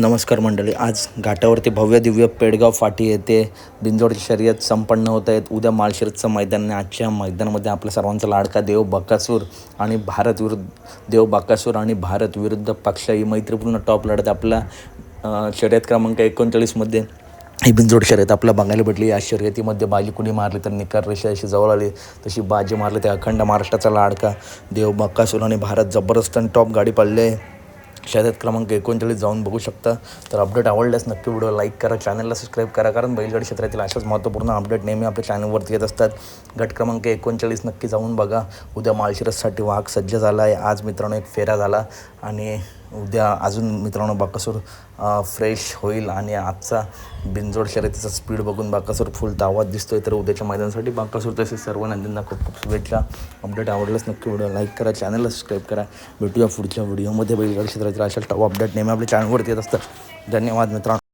नमस्कार मंडळी. आज घाटावरती भव्य दिव्य पेडगाव फाटी येथे बिनजोडची शर्यत संपन्न होत आहेत. उद्या माळशिरसचं मैदान आहे. आजच्या मैदानामध्ये आपल्या सर्वांचा लाडका देव बकासूर आणि भारत विरुद्ध पक्ष ही मैत्रीपूर्ण टॉप लढत आपला शर्यत क्रमांक 39मध्ये ही बिनजोड शर्यत आपल्याला बघायला भेटली. या शर्यतीमध्ये बाजी कुणी मारली तर निकार रेषा अशी जवळ आली, तशी बाजी मारली ते अखंड महाराष्ट्राचा लाडका देव बकासूर आणि भारत जबरदस्त आणि टॉप गाडी पडली आहे. शर्यत क्रमांक 39 जाऊन बघू शकता. तर अपडेट आवडल्यास नक्की व्हिडिओ लाईक करा, चॅनलला सबस्क्राईब करा, कारण बैलगाडी क्षेत्रातील अशाच महत्त्वपूर्ण अपडेट नेहमी आपल्या चॅनलवरती येत असतात. गट क्रमांक 39 नक्की जाऊन बघा. उद्या माळशिरससाठी वाघ सज्ज झाला आहे. आज मित्रांनो एक फेरा झाला आणि उद्या अजून मित्रांनो बकासूर फ्रेश होईल आणि आजचा बिनजोड शर्यतीचा स्पीड बघून बकासूर फुल तावात दिसतोय. तर उद्याच्या मैदानासाठी बकासूर तसेच सर्व नंदींना खूप खूप शुभेच्छा. अपडेट आवडल्यास नक्की व्हिडिओ लाईक करा, चॅनलला सबस्क्राईब करा. भेटूया पुढच्या व्हिडिओमध्ये. बैलगाडी क्षेत्रातील अशा टॉप अपडेट नेहमी आपल्या चॅनलवरती येत असतात. धन्यवाद मित्रांनो.